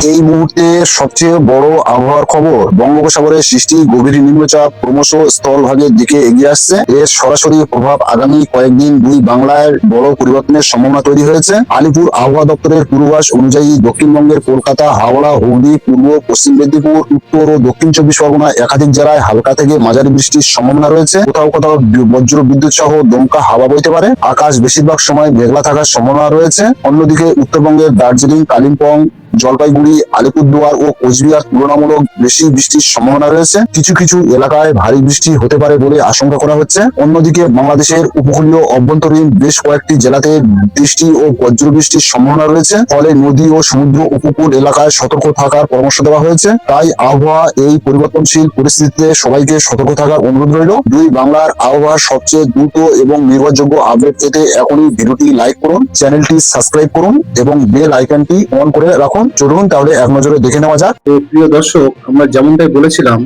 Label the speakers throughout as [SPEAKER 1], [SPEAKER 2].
[SPEAKER 1] এই মুহূর্তে সবচেয়ে বড় আবহাওয়ার খবর, বঙ্গোপসাগরে সৃষ্টি গভীর নিম্নচাপ ক্রমশ স্থলভাগের দিকে এগিয়ে আসছে। এর সরাসরি প্রভাব আগামী কয়েকদিন দুই বাংলায় বড় পরিবর্তনের সম্ভাবনা তৈরি হয়েছে। আলিপুর আবহাওয়া দপ্তরের পূর্বাভাস অনুযায়ী দক্ষিণবঙ্গের কলকাতা, হাওড়া, হুগলি, পূর্ব পশ্চিম মেদিনীপুর, উত্তর ও দক্ষিণ চব্বিশ পরগনা একাধিক জেলায় হালকা থেকে মাঝারি বৃষ্টির সম্ভাবনা রয়েছে। কোথাও কোথাও বজ্র বিদ্যুৎ সহ দমকা হাওয়া বইতে পারে। আকাশ বেশিরভাগ সময় মেঘলা থাকার সম্ভাবনা রয়েছে। অন্যদিকে উত্তরবঙ্গের দার্জিলিং, কালিম্পং, জলপাইগুড়ি, আলিপুরদুয়ার ও কোচবিহার তুলনামূলক বেশি বৃষ্টির সম্ভাবনা রয়েছে। কিছু কিছু এলাকায় ভারী বৃষ্টি হতে পারে বলে আশঙ্কা করা হচ্ছে। অন্যদিকে বাংলাদেশের উপকূলীয় অভ্যন্তরীণ বেশ কয়েকটি জেলাতে বৃষ্টি ও বজ্র বৃষ্টির সম্ভাবনা রয়েছে। ফলে নদী ও সমুদ্র উপকূল এলাকায় সতর্ক থাকার পরামর্শ দেওয়া হয়েছে। তাই আবহাওয়া এই পরিবর্তনশীল পরিস্থিতিতে সবাইকে সতর্ক থাকার অনুরোধ রইল। দুই বাংলার আবহাওয়ার সবচেয়ে দ্রুত এবং নির্ভরযোগ্য আপডেট পেতে এখনই ভিডিওটি লাইক করুন, চ্যানেলটি সাবস্ক্রাইব করুন এবং বেল আইকনটি অন করে রাখুন। চলুন তাহলে এক নজরে দেখে নেওয়া যাক।
[SPEAKER 2] তো প্রিয় দর্শক, আমরা যেমনটাই বলেছিলাম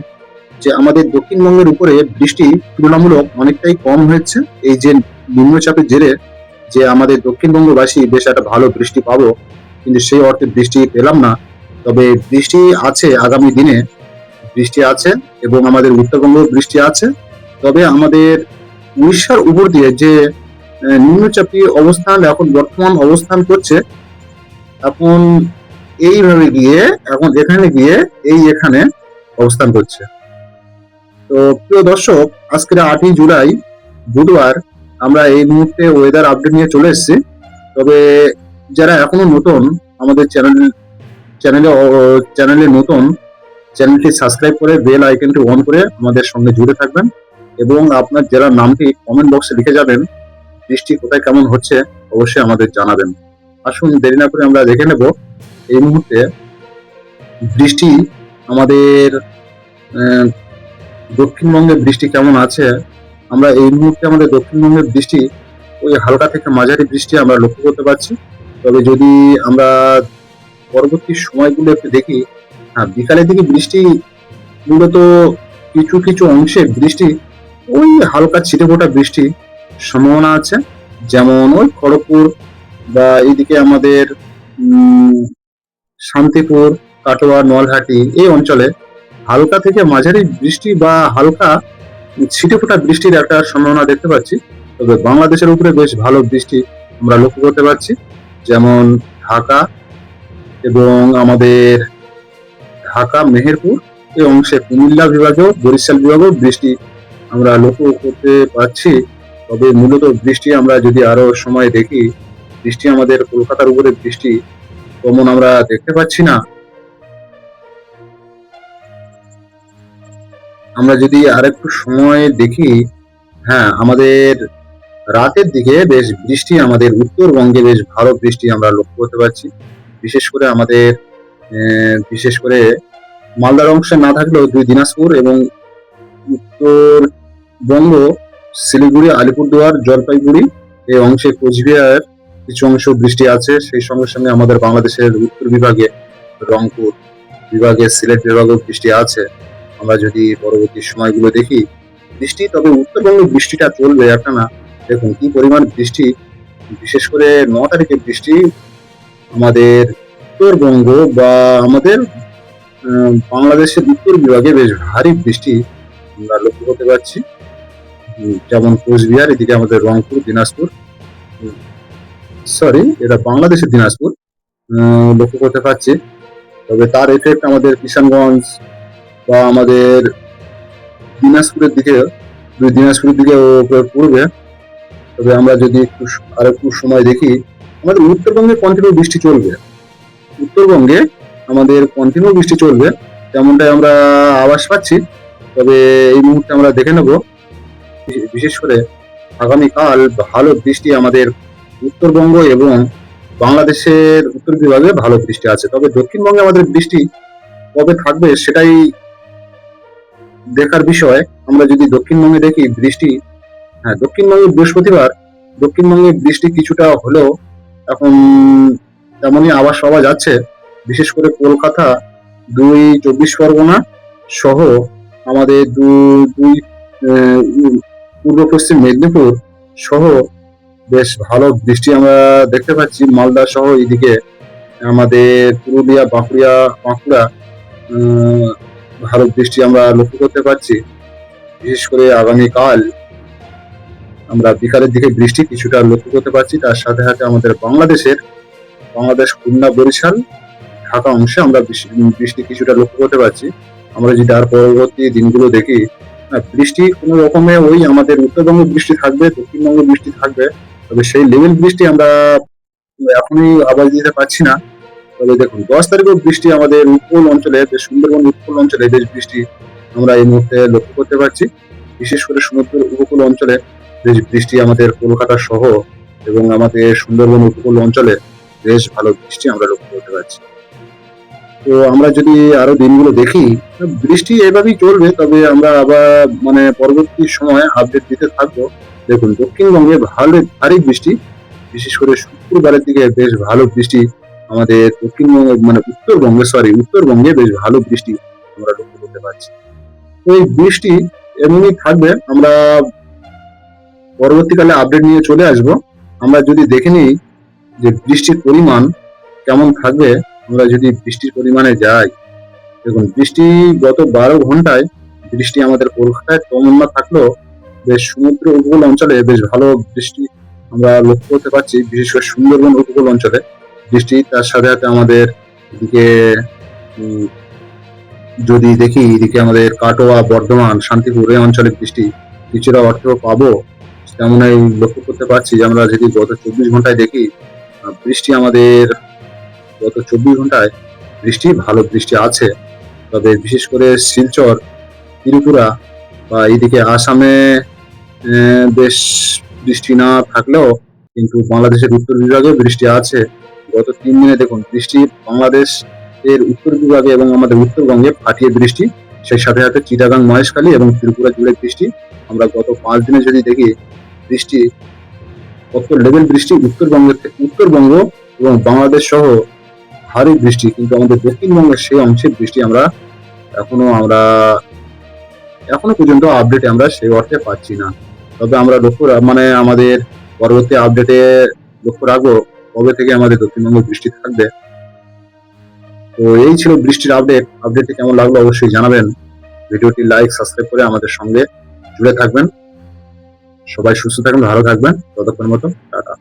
[SPEAKER 2] যে আমাদের দক্ষিণবঙ্গের উপরে বৃষ্টি তুলনামূলক অনেকটাই কম হয়েছে। এই যে নিম্নচাপের জেরে যে আমাদের দক্ষিণবঙ্গবাসী বেশ একটা ভালো বৃষ্টি পাবো, কিন্তু সেই অর্থে বৃষ্টি পেলাম না। তবে বৃষ্টি আছে, আগামী দিনে বৃষ্টি আছে এবং আমাদের উত্তরবঙ্গ বৃষ্টি আছে। তবে আমাদের উড়িষ্যার উপর দিয়ে যে নিম্নচাপী অবস্থান এখন বর্তমান অবস্থান করছে, এখন এইভাবে গিয়ে এখন এখানে গিয়ে এখানে অবস্থান করছে। তো প্রিয় দর্শক, আজকের 8ই জুলাই বুধবার আমরা এই মুহূর্তে ওয়েদার আপডেট নিয়ে চলে এসেছি। তবে যারা এখনো নতুন আমাদের চ্যানেলে নতুন, চ্যানেলটি সাবস্ক্রাইব করে বেল আইকনটি অন করে আমাদের সঙ্গে জুড়ে থাকবেন এবং আপনার জেলার নামটি কমেন্ট বক্সে লিখে যাবেন। বৃষ্টি কোথায় কেমন হচ্ছে অবশ্যই আমাদের জানাবেন। আসুন দেরি না করে আমরা দেখে নেব এই মুহূর্তে বৃষ্টি আমাদের দক্ষিণবঙ্গে বৃষ্টি কেমন আছে। আমরা এই মুহূর্তে আমাদের দক্ষিণবঙ্গের বৃষ্টি ওই হালকা থেকে মাঝারি বৃষ্টি আমরা লক্ষ্য করতে পারছি। তবে যদি আমরা পরবর্তী সময়গুলো একটু দেখি, বিকালের দিকে বৃষ্টি মূলত কিছু কিছু অংশে বৃষ্টি ওই হালকা ছিটেফোঁটা বৃষ্টি সম্ভাবনা আছে। যেমন ওই খড়গপুর বা এইদিকে আমাদের শান্তিপুর, কাটোয়া, নলহাটি এই অঞ্চলে হালকা থেকে মাঝারি বৃষ্টি বা হালকা ছিটেফোঁটা বৃষ্টির একটা সম্ভাবনা দেখতে পাচ্ছি। তবে বাংলাদেশের উপরে বেশ ভালো বৃষ্টি আমরা লক্ষ্য করতে পারছি। যেমন ঢাকা এবং আমাদের ঢাকা, মেহেরপুর এই অংশে, কুমিল্লা বিভাগেও, বরিশাল বিভাগেও বৃষ্টি আমরা লক্ষ্য করতে পারছি। তবে মূলত বৃষ্টি আমরা যদি আরো সময় দেখি, বৃষ্টি আমাদের কলকাতার উপরে বৃষ্টি তেমন আমরা দেখতে পাচ্ছি না। আমরা যদি আরেকটু সময় দেখি, আমাদের রাতের দিকে বেশ বৃষ্টি, আমাদের উত্তরবঙ্গে বেশ ভালো বৃষ্টি আমরা লক্ষ্য করতে পারছি। বিশেষ করে মালদার অংশে না থাকলেও দুই দিনাজপুর এবং উত্তরবঙ্গ, শিলিগুড়ি, আলিপুরদুয়ার, জলপাইগুড়ি এই অংশে, কোচবিহার কিছু অংশ বৃষ্টি আছে। সেই সঙ্গে সঙ্গে আমাদের বাংলাদেশের উত্তর বিভাগে, রংপুর বিভাগে, সিলেট বিভাগেও বৃষ্টি আছে। আমরা যদি পরবর্তী সময়গুলো দেখি বৃষ্টি, তবে উত্তরবঙ্গে বৃষ্টিটা চলবে একটা না। দেখুন কি পরিমাণ বৃষ্টি, বিশেষ করে 9 তারিখে বৃষ্টি আমাদের উত্তরবঙ্গ বা আমাদের বাংলাদেশের উত্তর বিভাগে বেশ ভারী বৃষ্টি আমরা লক্ষ্য করতে পারছি। যেমন কোচবিহার, এদিকে আমাদের রংপুর, দিনাজপুর, এটা বাংলাদেশের দিনাজপুর লক্ষ্য করতে পারছি। তবে তার এফেক্ট আমাদের কিষানগঞ্জ বা আমাদের দিনাজপুরের দিকে পড়বে। তবে আমরা যদি আরেকটু সময় দেখি, আমাদের উত্তরবঙ্গে কন্টিনিউ বৃষ্টি চলবে। উত্তরবঙ্গে আমাদের কন্টিনিউ বৃষ্টি চলবে, তেমনটাই আমরা আভাস পাচ্ছি। তবে এই মুহূর্তে আমরা দেখে নেব, বিশেষ করে আগামীকাল ভালো বৃষ্টি আমাদের উত্তরবঙ্গ এবং বাংলাদেশের উত্তর বিভাগে ভালো বৃষ্টি আছে। তবে দক্ষিণবঙ্গে আমাদের বৃষ্টি কবে থাকবে সেটাই দেখার বিষয়। আমরা যদি দক্ষিণবঙ্গে দেখি বৃষ্টি, দক্ষিণবঙ্গে বৃহস্পতিবার দক্ষিণবঙ্গে বৃষ্টি কিছুটা হলেও এখন তেমনই আভাস পাওয়া যাচ্ছে। বিশেষ করে কলকাতা, 2 চব্বিশ পরগনা সহ আমাদের দুই পূর্ব পশ্চিম মেদিনীপুর সহ বেশ ভালো বৃষ্টি আমরা দেখতে পাচ্ছি। মালদা সহ এদিকে আমাদের পুরুলিয়া, বাঁকুড়া ভালো বৃষ্টি আমরা লক্ষ্য করতে পারছি। বিশেষ করে আগামীকাল আমরা বিকালের দিকে বৃষ্টি কিছুটা লক্ষ্য করতে পারছি। তার সাথে সাথে আমাদের বাংলাদেশ, খুলনা, বরিশাল, ঢাকা অংশে আমরা বৃষ্টি কিছুটা লক্ষ্য করতে পারছি। আমরা যদি আর পরবর্তী দিনগুলো দেখি, বৃষ্টি কোনো রকমে ওই আমাদের উত্তরবঙ্গে বৃষ্টি থাকবে, দক্ষিণবঙ্গে বৃষ্টি থাকবে, তবে সেই লেভেল বৃষ্টি আমরা এখনই আবাজ দিতে পারছি না। তবে দেখুন 10 তারিখেও বৃষ্টি আমাদের উপকূল অঞ্চলে, সুন্দরবন উপকূল অঞ্চলে বেশ বৃষ্টি আমরা এই মুহূর্তে লক্ষ্য করতে পারছি। বিশেষ করে সমুদ্র উপকূল অঞ্চলে বেশ বৃষ্টি আমাদের কলকাতা সহ এবং আমাদের সুন্দরবন উপকূল অঞ্চলে বেশ ভালো বৃষ্টি আমরা লক্ষ্য করতে পারছি। তো আমরা যদি আরো দিনগুলো দেখি, বৃষ্টি এভাবেই চলবে। তবে আমরা আবার পরবর্তী সময় আপডেট দিতে থাকবো। দেখুন দক্ষিণবঙ্গে ভারী বৃষ্টি, বিশেষ করে শুক্রবারের দিকে বেশ ভালো বৃষ্টি আমাদের দক্ষিণবঙ্গে উত্তরবঙ্গে বেশ ভালো বৃষ্টি আমরা লক্ষ্য করতে পারছি। তো এই বৃষ্টি এমনই থাকবে, আমরা পরবর্তীকালে আপডেট নিয়ে চলে আসব। আমরা যদি দেখে নিই যে বৃষ্টির পরিমাণ কেমন থাকবে, আমরা যদি বৃষ্টির পরিমাণে যাই, দেখুন বৃষ্টি গত 12 ঘন্টায় বৃষ্টি আমাদের কলকাতায় কম না থাকলেও বেশ সমুদ্র উপকূল অঞ্চলে বেশ ভালো বৃষ্টি আমরা লক্ষ্য করতে পারছি। বিশেষ করে সুন্দরবন উপকূল অঞ্চলে বৃষ্টি, তার সাথে সাথে আমাদের এদিকে যদি দেখি, এদিকে আমাদের কাটোয়া, বর্ধমান, শান্তিপুর এই অঞ্চলে বৃষ্টি কিছুটা অর্থ পাবো তেমনই লক্ষ্য করতে পারছি। যে আমরা যদি গত 24 ঘন্টায় দেখি, বৃষ্টি আমাদের গত 24 ঘন্টায় ভালো বৃষ্টি আছে। তবে বিশেষ করে শিলচর, ত্রিপুরা বা এইদিকে আসামে বেশ বৃষ্টি না থাকলেও কিন্তু বাংলাদেশের উত্তর বিভাগে বৃষ্টি আছে। গত 3 দিনে দেখুন বৃষ্টি বাংলাদেশ এর উত্তর বিভাগে এবং আমাদের উত্তরবঙ্গে ফাটিয়ে বৃষ্টি, সেই সাথে সাথে চিটাগাং, মহেশখালী এবং ত্রিপুরা জুড়ে বৃষ্টি। আমরা গত 5 দিনে যদি দেখি বৃষ্টি কত লেভেল বৃষ্টি, উত্তরবঙ্গ এবং বাংলাদেশ সহ ভারী বৃষ্টি, কিন্তু আমাদের দক্ষিণবঙ্গের সেই অংশের বৃষ্টি এখনো পর্যন্ত আপডেটে আমরা সেই অর্থে পাচ্ছি না। তবে আমরা আমাদের পরবর্তী আপডেটে লক্ষ্য রাখবো কবে থেকে আমাদের দক্ষিণবঙ্গে বৃষ্টি থাকবে। তো এই ছিল বৃষ্টির আপডেটটি কেমন লাগলো অবশ্যই জানাবেন। ভিডিওটি লাইক, সাবস্ক্রাইব করে আমাদের সঙ্গে জুড়ে থাকবেন। সবাই সুস্থ থাকবেন, ভালো থাকবেন। ততক্ষণ মতো টাটা।